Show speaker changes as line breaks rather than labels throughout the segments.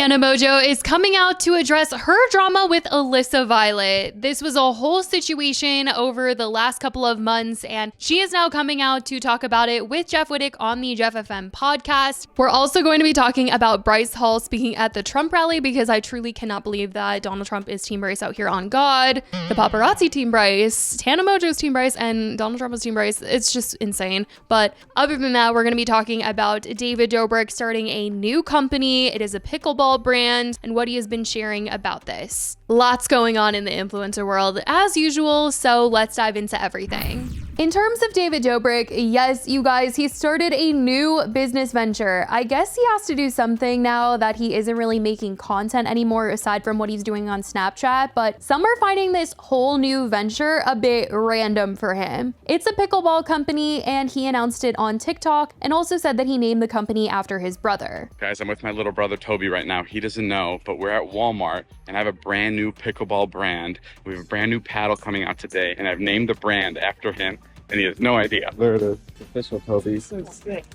TANA Mongeau is coming out to address her drama with Alyssa Violet. This was a whole situation over the last couple of months, and she is now coming out to talk about it with Jeff Wittick on the Jeff FM podcast. We're also going to be talking about Bryce Hall speaking at the Trump rally, because I truly cannot believe that Donald Trump is Team Bryce out here on God, the paparazzi Team Bryce, TANA Mongeau's Team Bryce, and Donald Trump is Team Bryce. It's just insane. But other than that, we're going to be talking about David Dobrik starting a new company. It is a pickleball brand, and what he has been sharing about this. Lots going on in the influencer world as usual, so let's dive into everything. In terms of David Dobrik, yes, you guys, he started a new business venture. I guess he has to do something now that he isn't really making content anymore aside from what he's doing on Snapchat, but some are finding this whole new venture a bit random for him. It's a pickleball company, and he announced it on TikTok and also said that he named the company after his brother.
Guys, I'm with my little brother Toby right now. He doesn't know, but we're at Walmart and I have a brand new pickleball brand. We have a brand new paddle coming out today, and I've named the brand after him. And he has no idea. There it is. Official, Toby.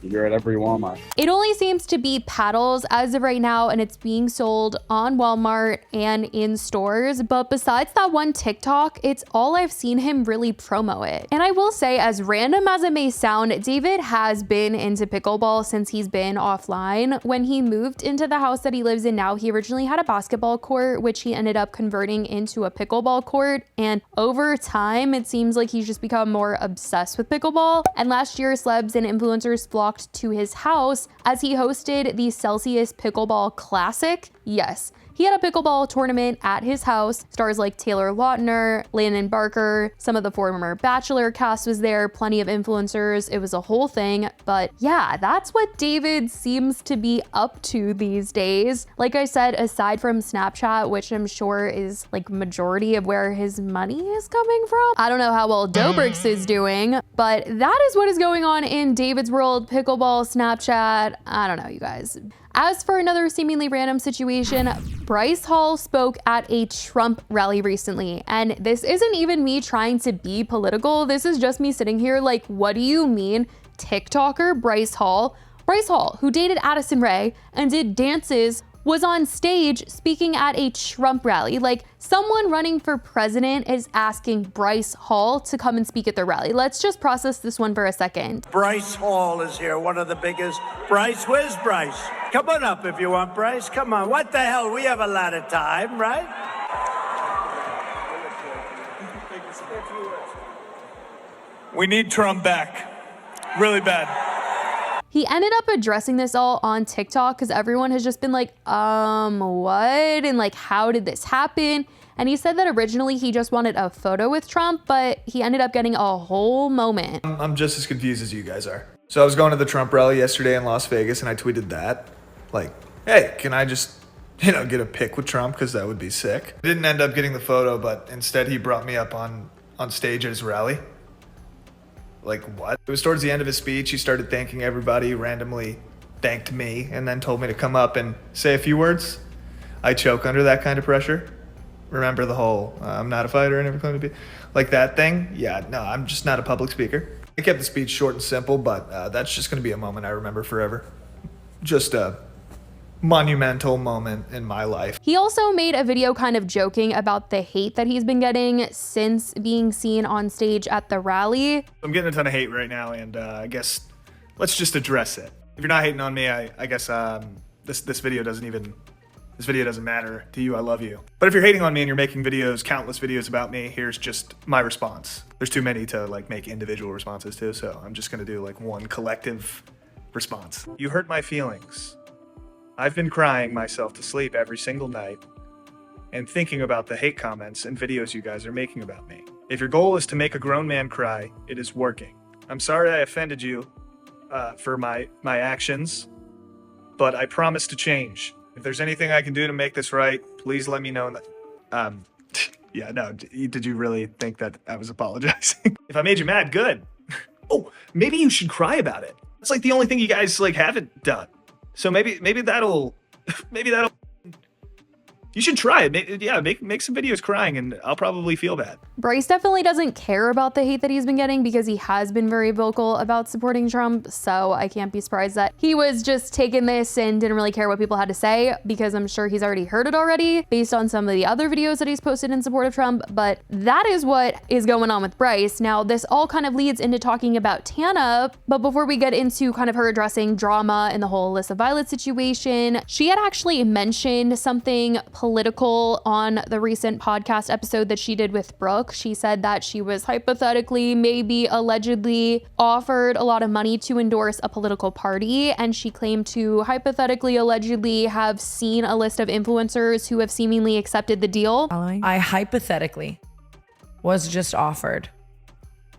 You're at every Walmart.
It only seems to be paddles as of right now, and it's being sold on Walmart and in stores. But besides that one TikTok, it's all I've seen him really promo it. And I will say, as random as it may sound, David has been into pickleball since he's been offline. When he moved into the house that he lives in now, he originally had a basketball court, which he ended up converting into a pickleball court. And over time, it seems like he's just become more obsessed with pickleball. And last year, celebs and influencers flocked to his house as he hosted the Celsius Pickleball Classic. Yes, he had a pickleball tournament at his house. Stars like Taylor Lautner, Landon Barker, some of the former Bachelor cast was there, plenty of influencers. It was a whole thing. But yeah, that's what David seems to be up to these days. Like I said, aside from Snapchat, which I'm sure is like majority of where his money is coming from. I don't know how well Dobrik's is doing, but that is what is going on in David's world. Pickleball, Snapchat, I don't know, you guys. As for another seemingly random situation, Bryce Hall spoke at a Trump rally recently. And this isn't even me trying to be political. This is just me sitting here like, what do you mean TikToker Bryce Hall? Bryce Hall, who dated Addison Rae and did dances, was on stage speaking at a Trump rally. Like, someone running for president is asking Bryce Hall to come and speak at their rally. Let's just process this one for a second.
Bryce Hall is here, one of the biggest. Bryce, where's Bryce? Come on up if you want, Bryce. Come on. What the hell? We have a lot of time, right?
We need Trump back. Really bad.
He ended up addressing this all on TikTok because everyone has just been like, what? And like, how did this happen? And he said that originally he just wanted a photo with Trump, but he ended up getting a whole moment.
I'm just as confused as you guys are. So I was going to the Trump rally yesterday in Las Vegas, and I tweeted that. Like, hey, can I just, get a pic with Trump? Because that would be sick. I didn't end up getting the photo, but instead he brought me up on stage at his rally. Like, what? It was towards the end of his speech. He started thanking everybody, randomly thanked me, and then told me to come up and say a few words. I choke under that kind of pressure. Remember the whole, I'm not a fighter, I never claimed to be. Like that thing? Yeah, no, I'm just not a public speaker. I kept the speech short and simple, but that's just going to be a moment I remember forever. Just a monumental moment in my life.
He also made a video kind of joking about the hate that he's been getting since being seen on stage at the rally.
I'm getting a ton of hate right now, and I guess let's just address it. If you're not hating on me, I guess this video doesn't matter to you. I love you. But if you're hating on me and you're making countless videos about me, here's just my response. There's too many to like make individual responses to, so I'm just gonna do like one collective response. You hurt my feelings. I've been crying myself to sleep every single night and thinking about the hate comments and videos you guys are making about me. If your goal is to make a grown man cry, it is working. I'm sorry I offended you for my actions, but I promise to change. If there's anything I can do to make this right, please let me know. Yeah, no, did you really think that I was apologizing? If I made you mad, good. Oh, maybe you should cry about it. It's like the only thing you guys like haven't done. So maybe that'll You should try it. Make some videos crying, and I'll probably feel bad.
Bryce definitely doesn't care about the hate that he's been getting because he has been very vocal about supporting Trump. So I can't be surprised that he was just taking this and didn't really care what people had to say, because I'm sure he's already heard it already based on some of the other videos that he's posted in support of Trump. But that is what is going on with Bryce. Now, this all kind of leads into talking about Tana. But before we get into kind of her addressing drama and the whole Alyssa Violet situation, she had actually mentioned something political on the recent podcast episode that she did with Brooke. She said that she was hypothetically, maybe allegedly offered a lot of money to endorse a political party, and she claimed to hypothetically, allegedly have seen a list of influencers who have seemingly accepted the deal.
I hypothetically was just offered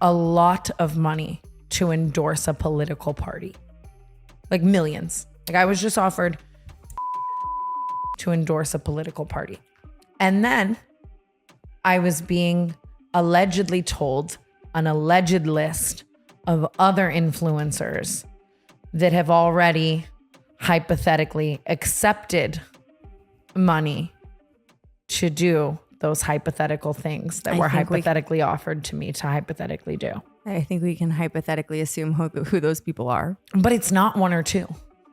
a lot of money to endorse a political party, like millions. Like I was just offered to endorse a political party. And then I was being allegedly told an alleged list of other influencers that have already hypothetically accepted money to do those hypothetical things that were hypothetically offered to me to hypothetically do.
I think we can hypothetically assume who those people are.
But it's not one or two.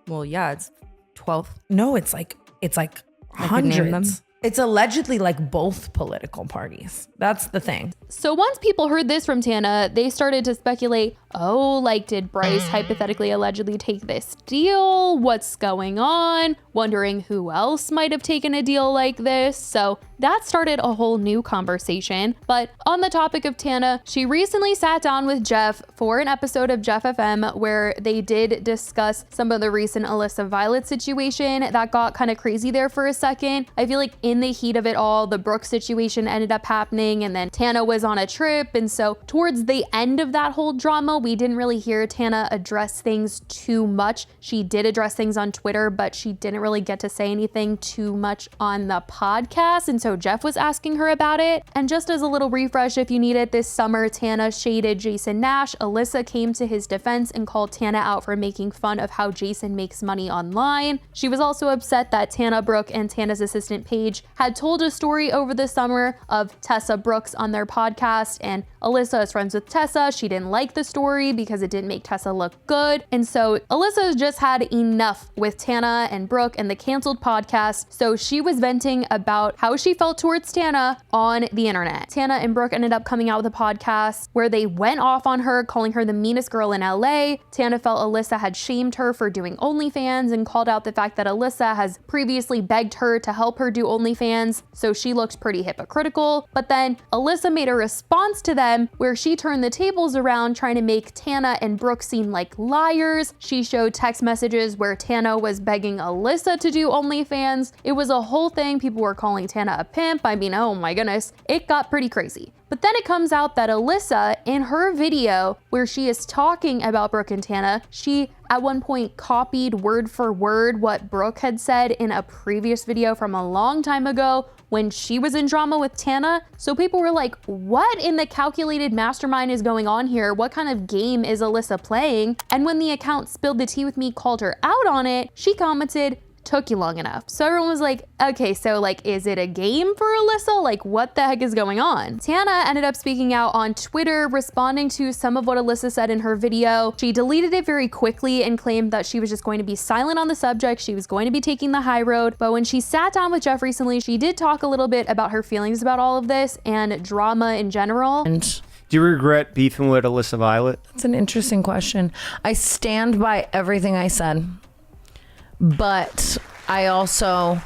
Well, yeah, it's 12.
No, it's like
could name them.
hundreds. It's allegedly like both political parties. That's the thing.
So once people heard this from Tana, they started to speculate, oh, like, did Bryce hypothetically allegedly take this deal? What's going on? Wondering who else might have taken a deal like this. So that started a whole new conversation. But on the topic of Tana, she recently sat down with Jeff for an episode of Jeff FM where they did discuss some of the recent Alyssa Violet situation that got kind of crazy there for a second. I feel like in the heat of it all, the Brooke situation ended up happening, and then Tana was on a trip. And so towards the end of that whole drama, we didn't really hear Tana address things too much. She did address things on Twitter, but she didn't really get to say anything too much on the podcast. And so Jeff was asking her about it. And just as a little refresh, if you need it, this summer, Tana shaded Jason Nash. Alyssa came to his defense and called Tana out for making fun of how Jason makes money online. She was also upset that Tana Brooke and Tana's assistant Paige had told a story over the summer of Tessa Brooks on their podcast, and Alyssa is friends with Tessa. She didn't like the story because it didn't make Tessa look good. And so Alyssa's just had enough with Tana and Brooke and the canceled podcast. So she was venting about how she felt towards Tana on the internet. Tana and Brooke ended up coming out with a podcast where they went off on her, calling her the meanest girl in LA. Tana felt Alyssa had shamed her for doing OnlyFans and called out the fact that Alyssa has previously begged her to help her do OnlyFans. So she looked pretty hypocritical. But then Alyssa made a response to them where she turned the tables around, trying to make Tana and Brooke seem like liars. She showed text messages where Tana was begging Alyssa to do OnlyFans. It was a whole thing. People were calling Tana a pimp. I mean, oh my goodness, it got pretty crazy. But then it comes out that Alyssa, in her video where she is talking about Brooke and Tana, she at one point copied word for word what Brooke had said in a previous video from a long time ago when she was in drama with Tana. So people were like, what in the calculated mastermind is going on here? What kind of game is Alyssa playing? And when the account Spilled the Tea With Me called her out on it, she commented, took you long enough. So everyone was like, okay, so like, is it a game for Alyssa? Like, what the heck is going on? Tana ended up speaking out on Twitter, responding to some of what Alyssa said in her video. She deleted it very quickly and claimed that she was just going to be silent on the subject. She was going to be taking the high road. But when she sat down with Jeff recently, she did talk a little bit about her feelings about all of this and drama in general.
And
do you regret beefing with Alyssa Violet?
that's an interesting question. I stand by everything I said, but I also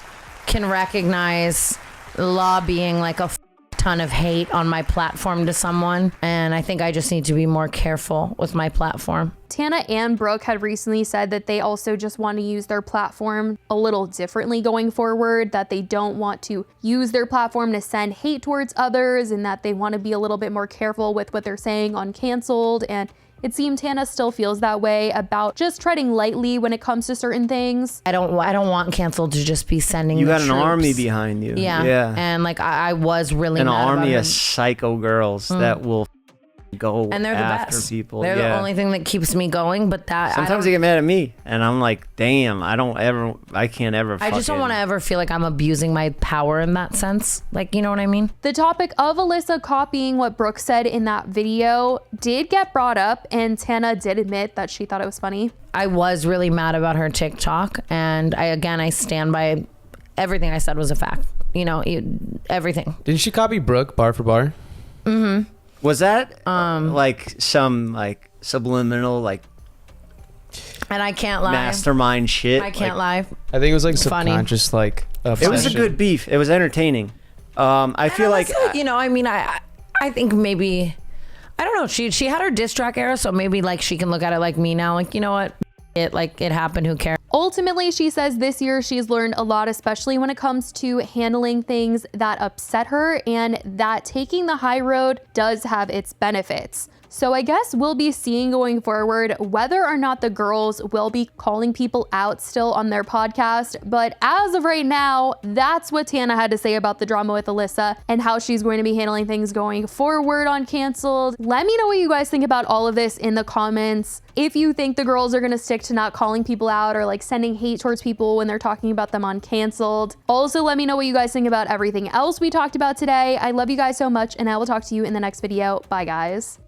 can recognize lobbying like a ton of hate on my platform to someone, and I think I just need to be more careful with my platform.
Tana and Brooke had recently said that they also just want to use their platform a little differently going forward, that they don't want to use their platform to send hate towards others, and that they want to be a little bit more careful with what they're saying on Canceled. And it seemed Tana still feels that way about just treading lightly when it comes to certain things.
I don't want Canceled to just be sending
You
the
got an
troops.
army behind you.
Yeah. And like I was really
an
mad
army
about
of psycho girls that will go
And they're the
after
best.
people.
They're
yeah.
the only thing that keeps me going. But that
Sometimes they get mad at me, and I'm like, damn, I can't ever.
I just don't want to ever feel like I'm abusing my power in that sense. Like, you know what I mean?
The topic of Alyssa copying what Brooke said in that video did get brought up, and Tana did admit that she thought it was funny.
I was really mad about her TikTok, and I stand by everything I said was a fact. You know, everything.
Didn't she copy Brooke bar for bar?
Mm-hmm.
Was that like some like subliminal like
and I can't lie,
mastermind shit?
I can't lie.
I think it was like
Funny.
subconscious, like
it was a good beef. It was entertaining. I feel like
you know, I mean, I think maybe, I don't know. She had her diss track era, so maybe like she can look at it like me now, like, you know what, it happened. Who cares?
Ultimately, she says this year she's learned a lot, especially when it comes to handling things that upset her, and that taking the high road does have its benefits. So I guess we'll be seeing going forward whether or not the girls will be calling people out still on their podcast. But as of right now, that's what Tana had to say about the drama with Alyssa and how she's going to be handling things going forward on Canceled. Let me know what you guys think about all of this in the comments. If you think the girls are going to stick to not calling people out or like sending hate towards people when they're talking about them on Canceled. Also, let me know what you guys think about everything else we talked about today. I love you guys so much, and I will talk to you in the next video. Bye, guys.